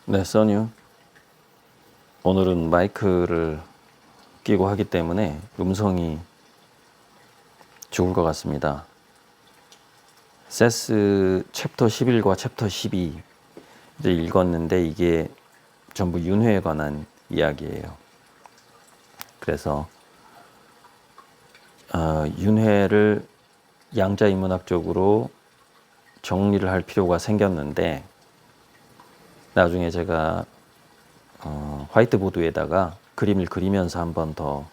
네, 써니요. 오늘은 마이크를 끼고 하기 때문에 음성이 죽을 것 같습니다. 세스 챕터 11과 챕터 12를 읽었는데 이게 전부 윤회에 관한 이야기예요. 그래서 윤회를 양자인문학적으로 정리를 할 필요가 생겼는데 나중에 제가 화이트보드에다가 그림을 그리면서 한 번 더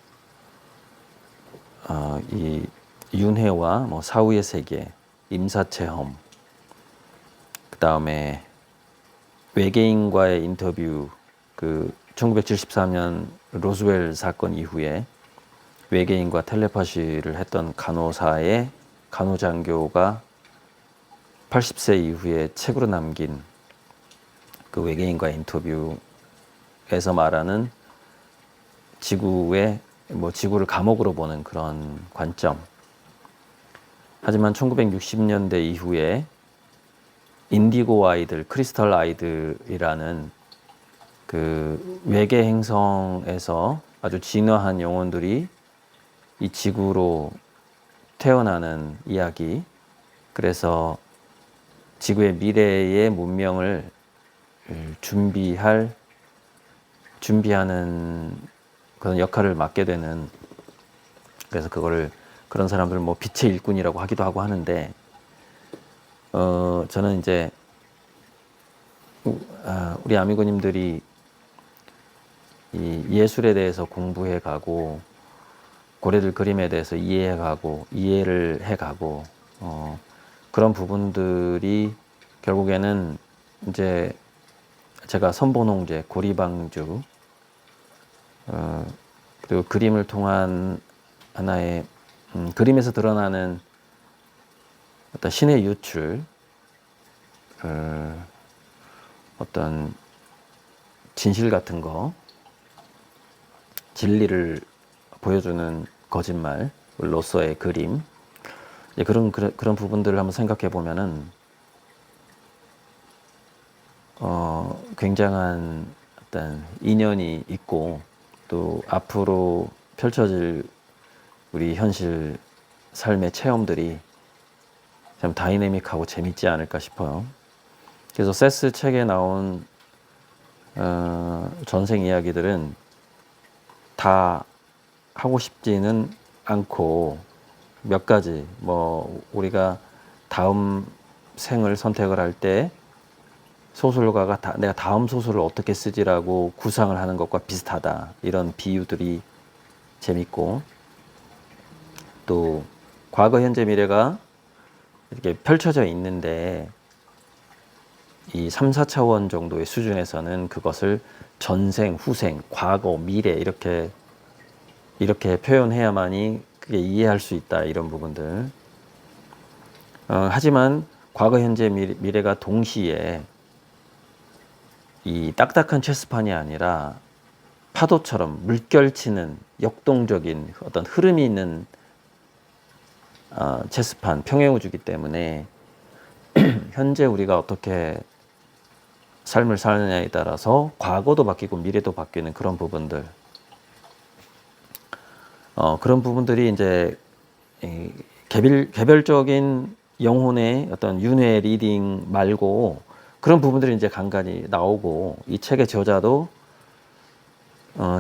이 윤회와 뭐 사후의 세계, 임사체험, 그 다음에 외계인과의 인터뷰, 그 1973년 로즈웰 사건 이후에 외계인과 텔레파시를 했던 간호사의 간호장교가 80세 이후에 책으로 남긴 그 외계인과의 인터뷰에서 말하는 지구의 지구를 감옥으로 보는 그런 관점. 하지만 1960년대 이후에 인디고 아이들, 크리스털 아이들이라는 그 외계 행성에서 아주 진화한 영혼들이 이 지구로 태어나는 이야기. 그래서 지구의 미래의 문명을 준비하는 그런 역할을 맡게 되는, 그래서 그런 사람들 빛의 일꾼이라고 하기도 하고 하는데, 저는 이제 우리 아미고님들이 이 예술에 대해서 공부해 가고 고래들 그림에 대해서 이해를 해 가고 그런 부분들이 결국에는 이제 제가 선본홍제, 고리방주, 그리고 그림을 통한 하나의 그림에서 드러나는 어떤 신의 유출, 어떤 진실 같은 거, 진리를 보여주는 거짓말로서의 그림, 그런 부분들을 한번 생각해 보면은 굉장한 어떤 인연이 있고 또 앞으로 펼쳐질 우리 현실 삶의 체험들이 참 다이내믹하고 재밌지 않을까 싶어요. 그래서 세스 책에 나온 전생 이야기들은 다 하고 싶지는 않고 몇 가지 우리가 다음 생을 선택을 할 때 소설가가 내가 다음 소설을 어떻게 쓰지라고 구상을 하는 것과 비슷하다, 이런 비유들이 재밌고, 또 과거, 현재, 미래가 이렇게 펼쳐져 있는데 이 3, 4차원 정도의 수준에서는 그것을 전생, 후생, 과거, 미래 이렇게 표현해야만이 그게 이해할 수 있다, 이런 부분들. 하지만 과거, 현재, 미래가 동시에 이 딱딱한 체스판이 아니라 파도처럼 물결치는 역동적인 어떤 흐름이 있는 체스판, 평행우주기 때문에 현재 우리가 어떻게 삶을 사느냐에 따라서 과거도 바뀌고 미래도 바뀌는 그런 부분들, 그런 부분들이 이제 개별적인 영혼의 어떤 윤회 리딩 말고 그런 부분들이 이제 간간히 나오고, 이 책의 저자도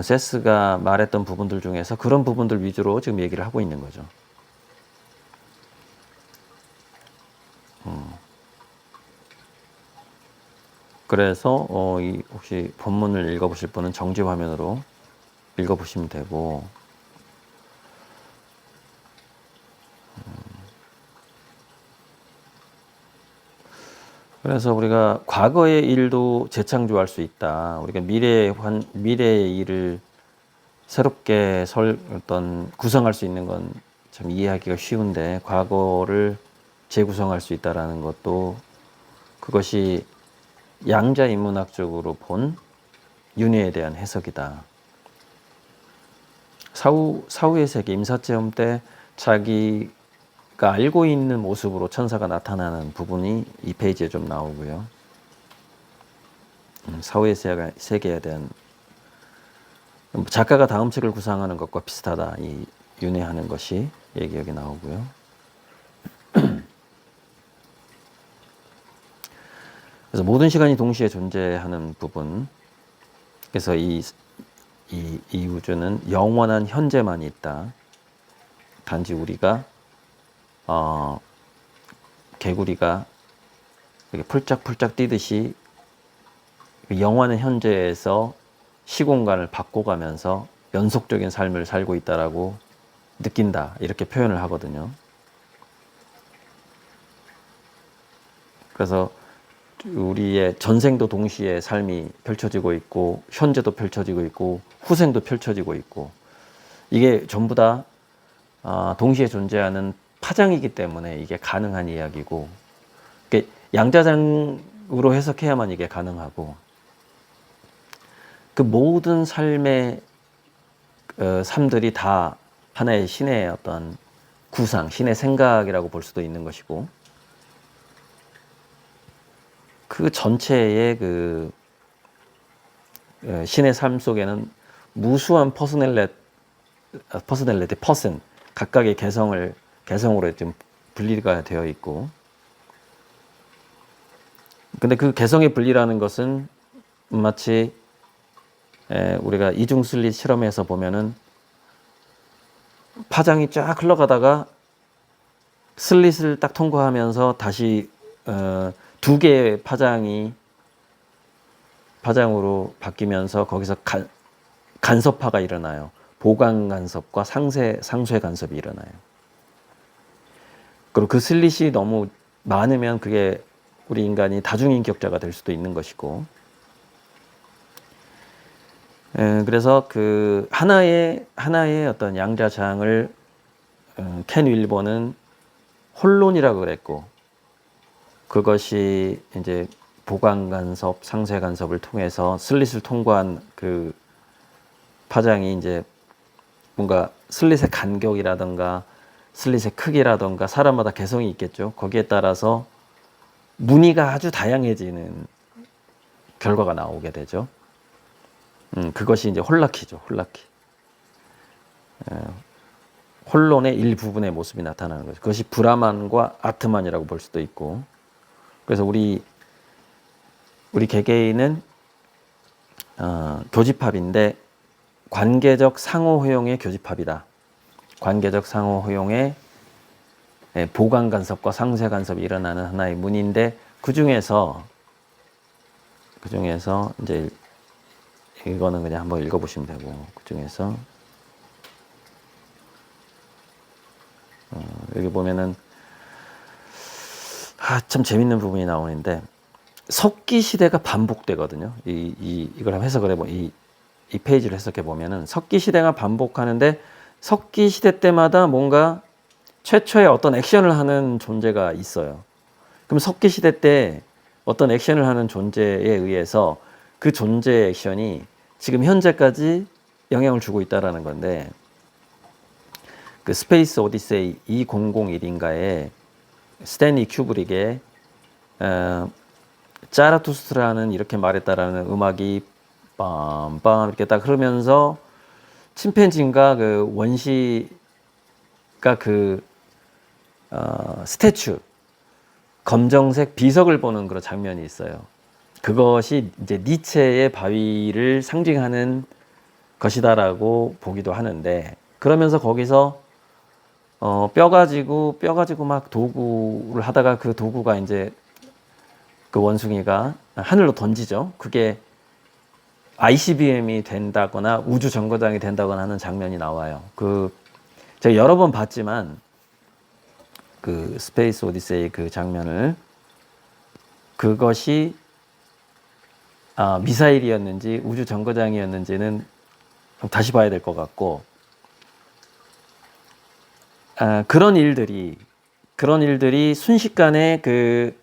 세스가 말했던 부분들 중에서 그런 부분들 위주로 지금 얘기를 하고 있는 거죠. 그래서 혹시 본문을 읽어보실 분은 정지 화면으로 읽어보시면 되고, 그래서 우리가 과거의 일도 재창조할 수 있다. 우리가 미래의 일을 새롭게 구성할 수 있는 건 참 이해하기가 쉬운데, 과거를 재구성할 수 있다라는 것도, 그것이 양자인문학적으로 본 윤회에 대한 해석이다. 사후의 세계, 임사체험 때 자기가 알고 있는 모습으로 천사가 나타나는 부분이 이 페이지에 좀 나오고요. 사후의 세계에 대한 작가가 다음 책을 구상하는 것과 비슷하다. 이 윤회하는 것이 얘기 여기 나오고요. 그래서 모든 시간이 동시에 존재하는 부분. 그래서 이 우주는 영원한 현재만이 있다. 단지 우리가 개구리가 이렇게 폴짝폴짝 뛰듯이 영원한 현재에서 시공간을 바꿔가면서 연속적인 삶을 살고 있다라고 느낀다. 이렇게 표현을 하거든요. 그래서 우리의 전생도 동시에 삶이 펼쳐지고 있고 현재도 펼쳐지고 있고 후생도 펼쳐지고 있고 이게 전부 다 동시에 존재하는 파장이기 때문에 이게 가능한 이야기고 양자장으로 해석해야만 이게 가능하고 그 모든 삶의 삶들이 다 하나의 신의 어떤 구상, 신의 생각이라고 볼 수도 있는 것이고 그 전체의 그 신의 삶 속에는 무수한 퍼스널리티, 퍼슨 각각의 개성으로 좀 분리가 되어 있고 근데 그 개성의 분리라는 것은 마치 우리가 이중슬릿 실험에서 보면은 파장이 쫙 흘러가다가 슬릿을 딱 통과하면서 다시 두 개의 파장으로 바뀌면서 거기서 간섭파가 일어나요. 보강 간섭과 상쇄 간섭이 일어나요. 그리고 그 슬릿이 너무 많으면 그게 우리 인간이 다중인격자가 될 수도 있는 것이고 그래서 그 하나의 어떤 양자장을 켄 윌버는 혼론이라고 그랬고 그것이 이제 보강 간섭, 상쇄 간섭을 통해서 슬릿을 통과한 그 파장이 이제 뭔가 슬릿의 간격이라든가 슬릿의 크기라든가 사람마다 개성이 있겠죠. 거기에 따라서 무늬가 아주 다양해지는 결과가 나오게 되죠. 그것이 이제 홀라키죠. 홀라키. 혼론의 일부분의 모습이 나타나는 거죠. 그것이 브라만과 아트만이라고 볼 수도 있고. 그래서 우리 개개인은 교집합인데 관계적 상호효용의 교집합이다. 관계적 상호효용의 보강 간섭과 상쇄 간섭이 일어나는 하나의 문인데 그 중에서 이제 이거는 그냥 한번 읽어보시면 되고 그 중에서 여기 보면은 참 재밌는 부분이 나오는데 석기 시대가 반복되거든요. 이걸 해석을 해보 이 페이지를 해석해 보면은 석기 시대가 반복하는데 석기 시대 때마다 뭔가 최초의 어떤 액션을 하는 존재가 있어요. 그럼 석기 시대 때 어떤 액션을 하는 존재에 의해서 그 존재의 액션이 지금 현재까지 영향을 주고 있다라는 건데 그 스페이스 오디세이 2001인가에 스탠리 큐브릭의 짜라투스트라는 이렇게 말했다라는 음악이 빰빰 이렇게 딱 흐르면서 침팬지인가 그 원시가 그 스태츄 검정색 비석을 보는 그런 장면이 있어요. 그것이 이제 니체의 바위를 상징하는 것이다라고 보기도 하는데 그러면서 거기서 뼈 가지고 막 도구를 하다가 그 도구가 이제 그 원숭이가 하늘로 던지죠. 그게 ICBM이 된다거나 우주 정거장이 된다거나 하는 장면이 나와요. 제가 여러 번 봤지만 그 스페이스 오디세이 그 장면을 그것이 미사일이었는지 우주 정거장이었는지는 다시 봐야 될 것 같고 그런 일들이 순식간에 그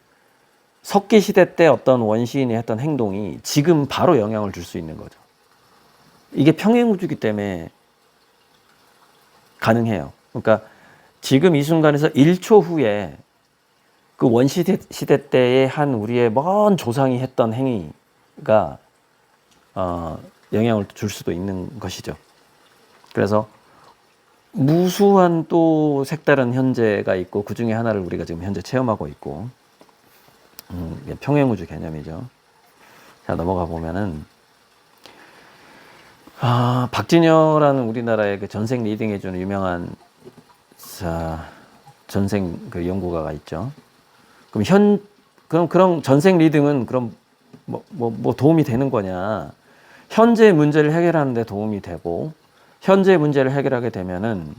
석기 시대 때 어떤 원시인이 했던 행동이 지금 바로 영향을 줄 수 있는 거죠. 이게 평행우주이기 때문에 가능해요. 그러니까 지금 이 순간에서 1초 후에 그 원시시대 때의 한 우리의 먼 조상이 했던 행위, 현재가 영향을 줄 수도 있는 것이죠. 그래서 무수한 또 색다른 현재가 있고 그 중에 하나를 우리가 지금 현재 체험하고 있고 평행우주 개념이죠. 자, 넘어가 보면은 박진여라는 우리나라의 그 전생 리딩 해주는 유명한 전생 그 연구가가 있죠. 그럼 그런 전생 리딩은 그럼 뭐 도움이 되는 거냐? 현재 문제를 해결하는 데 도움이 되고 현재 문제를 해결하게 되면은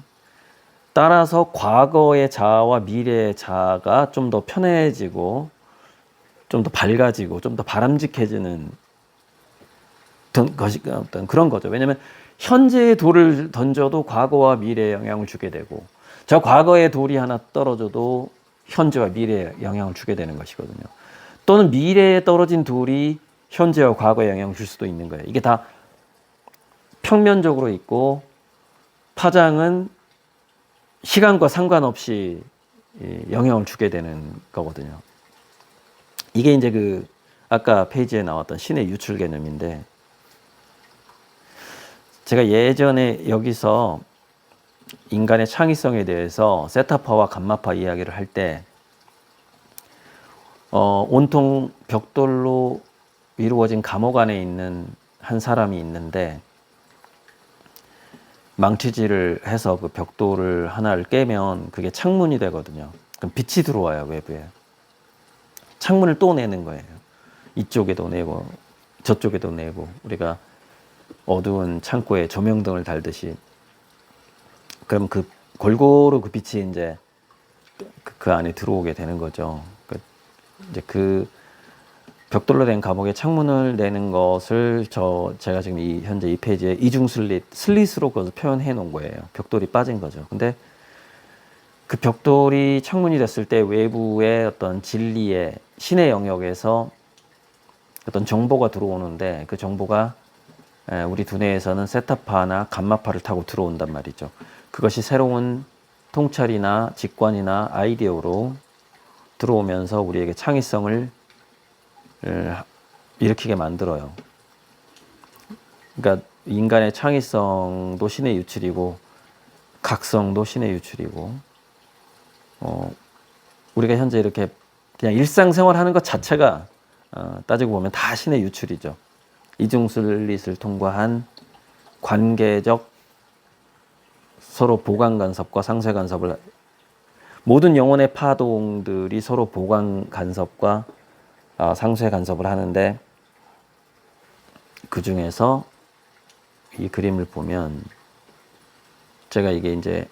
따라서 과거의 자아와 미래의 자아가 좀 더 편해지고 좀 더 밝아지고 좀 더 바람직해지는 어떤 그런 거죠. 왜냐하면 현재의 돌을 던져도 과거와 미래에 영향을 주게 되고 저 과거의 돌이 하나 떨어져도 현재와 미래에 영향을 주게 되는 것이거든요. 또는 미래에 떨어진 돌이 현재와 과거에 영향을 줄 수도 있는 거예요. 이게 다 평면적으로 있고 파장은 시간과 상관없이 영향을 주게 되는 거거든요. 이게 이제 그 아까 페이지에 나왔던 신의 유출 개념인데 제가 예전에 여기서 인간의 창의성에 대해서 세타파와 감마파 이야기를 할 때 온통 벽돌로 이루어진 감옥 안에 있는 한 사람이 있는데 망치질을 해서 그 벽돌을 하나를 깨면 그게 창문이 되거든요. 그럼 빛이 들어와요, 외부에. 창문을 또 내는 거예요. 이쪽에도 내고 저쪽에도 내고 우리가 어두운 창고에 조명등을 달듯이 그럼 그 골고루 그 빛이 이제 그 안에 들어오게 되는 거죠. 이제 그 벽돌로 된 감옥에 창문을 내는 것을 제가 지금 현재 이 페이지에 이중 슬릿으로 그것을 표현해 놓은 거예요. 벽돌이 빠진 거죠. 근데 그 벽돌이 창문이 됐을 때 외부의 어떤 진리의 신의 영역에서 어떤 정보가 들어오는데 그 정보가 우리 두뇌에서는 세타파나 감마파를 타고 들어온단 말이죠. 그것이 새로운 통찰이나 직관이나 아이디어로 들어오면서 우리에게 창의성을 일으키게 만들어요. 그러니까 인간의 창의성도 신의 유출이고 각성도 신의 유출이고 우리가 현재 이렇게 그냥 일상생활 하는 것 자체가 따지고 보면 다 신의 유출이죠. 이중슬릿을 통과한 관계적 서로 보강 간섭과 상쇄 간섭을 모든 영혼의 파동들이 서로 보강 간섭과 상쇄 간섭을 하는데 그 중에서 이 그림을 보면 제가 이게 이제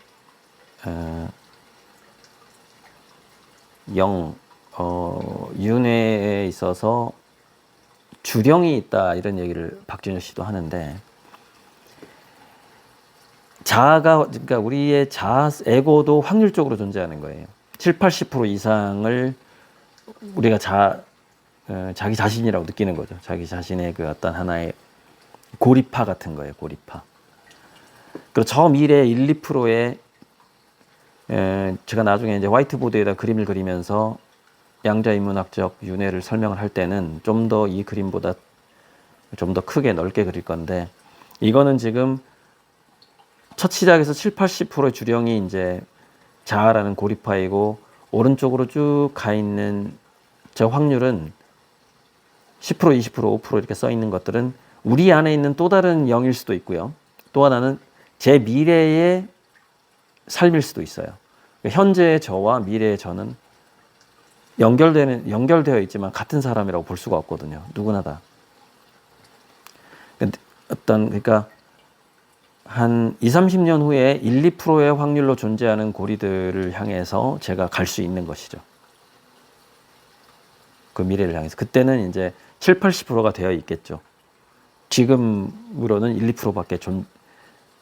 윤회에 있어서 주령이 있다 이런 얘기를 박준효 씨도 하는데 자아가 그러니까 우리의 자아 에고도 확률적으로 존재하는 거예요. 70-80% 이상을 우리가 자기 자신이라고 느끼는 거죠. 자기 자신의 그 어떤 하나의 고리파 같은 거예요. 고리파. 그리고 저 미래 1-2%의 제가 나중에 이제 화이트보드에다 그림을 그리면서 양자인문학적 윤회를 설명을 할 때는 좀 더 이 그림보다 좀 더 크게 넓게 그릴 건데 이거는 지금 첫 시작에서 70-80%의 주령이 이제 자아라는 고리파이고 오른쪽으로 쭉 가 있는 저 확률은 10%, 20%, 5% 이렇게 써 있는 것들은 우리 안에 있는 또 다른 영일 수도 있고요. 또 하나는 제 미래의 삶일 수도 있어요. 현재의 저와 미래의 저는 연결되어 있지만 같은 사람이라고 볼 수가 없거든요. 누구나 다. 그러니까 한 20-30년 후에 1-2%의 확률로 존재하는 고리들을 향해서 제가 갈 수 있는 것이죠. 그 미래를 향해서. 그때는 이제 70-80%가 되어 있겠죠. 지금으로는 1-2%밖에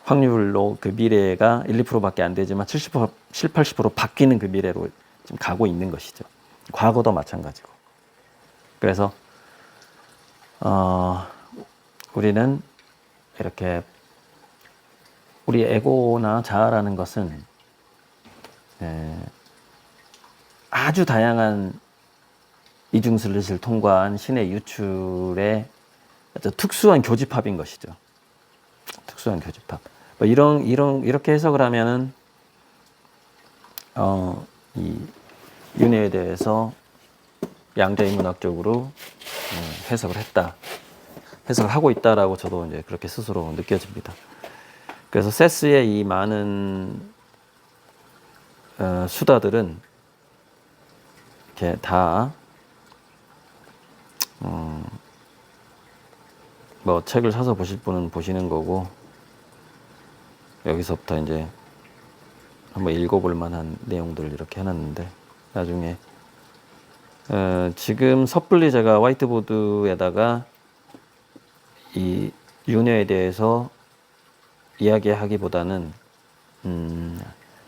확률로 그 미래가 1-2%밖에 안 되지만 70-80% 바뀌는 그 미래로 지금 가고 있는 것이죠. 과거도 마찬가지고. 그래서 우리는 이렇게 우리 에고나 자아라는 것은 아주 다양한 이중슬릿을 통과한 신의 유출의 특수한 교집합인 것이죠. 특수한 교집합. 뭐 이렇게 해석을 하면은 이 윤회에 대해서 양자인문학적으로 해석을 했다, 해석을 하고 있다라고 저도 이제 그렇게 스스로 느껴집니다. 그래서 세스의 이 많은 수다들은 이렇게 다 뭐 책을 사서 보실 분은 보시는 거고, 여기서부터 이제 한번 읽어볼 만한 내용들을 이렇게 해놨는데, 나중에 지금 섣불리 제가 화이트보드에다가 이 윤회에 대해서 이야기하기보다는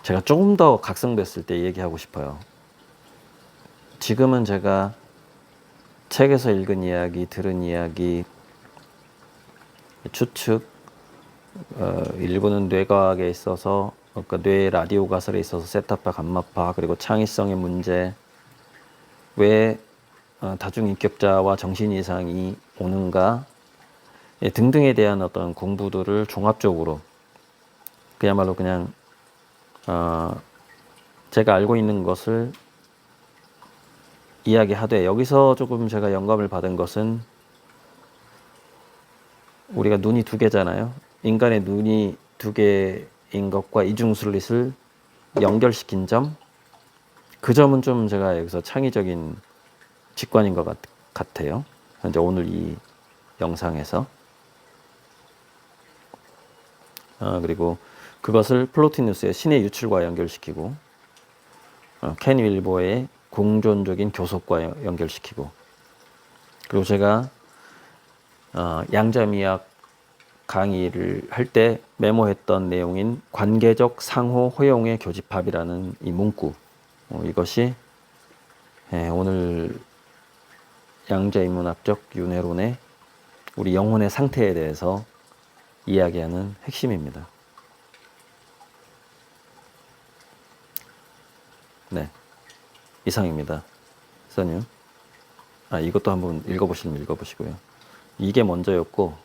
제가 조금 더 각성됐을 때 얘기하고 싶어요. 지금은 제가 책에서 읽은 이야기, 들은 이야기, 추측, 일부는 뇌과학에 있어서, 그러니까 뇌 라디오 가설에 있어서 세타파, 감마파, 그리고 창의성의 문제, 왜 다중인격자와 정신이상이 오는가 등등에 대한 어떤 공부들을 종합적으로 그야말로 그냥 제가 알고 있는 것을 이야기하되, 여기서 조금 제가 영감을 받은 것은, 우리가 눈이 두 개잖아요. 인간의 눈이 두 개인 것과 이중슬릿을 연결시킨 점, 그 점은 좀 제가 여기서 창의적인 직관인 것 같아요. 이제 오늘 이 영상에서. 그리고 그것을 플로티누스의 신의 유출과 연결시키고, 켄 윌버의 공존적인 교섭과 연결시키고, 그리고 제가 양자미학 강의를 할 때 메모했던 내용인 관계적 상호 허용의 교집합이라는 이 문구, 이것이 오늘 양자인문학적 윤회론의 우리 영혼의 상태에 대해서 이야기하는 핵심입니다. 네, 이상입니다. 선유. 이것도 한번 읽어보시면 읽어보시고요. 이게 먼저였고,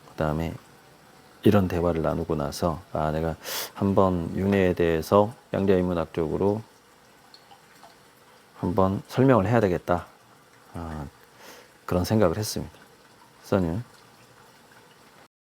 그 다음에 이런 대화를 나누고 나서 내가 한번 윤회에 대해서 양자인문학적으로 한번 설명을 해야 되겠다, 그런 생각을 했습니다. 선유.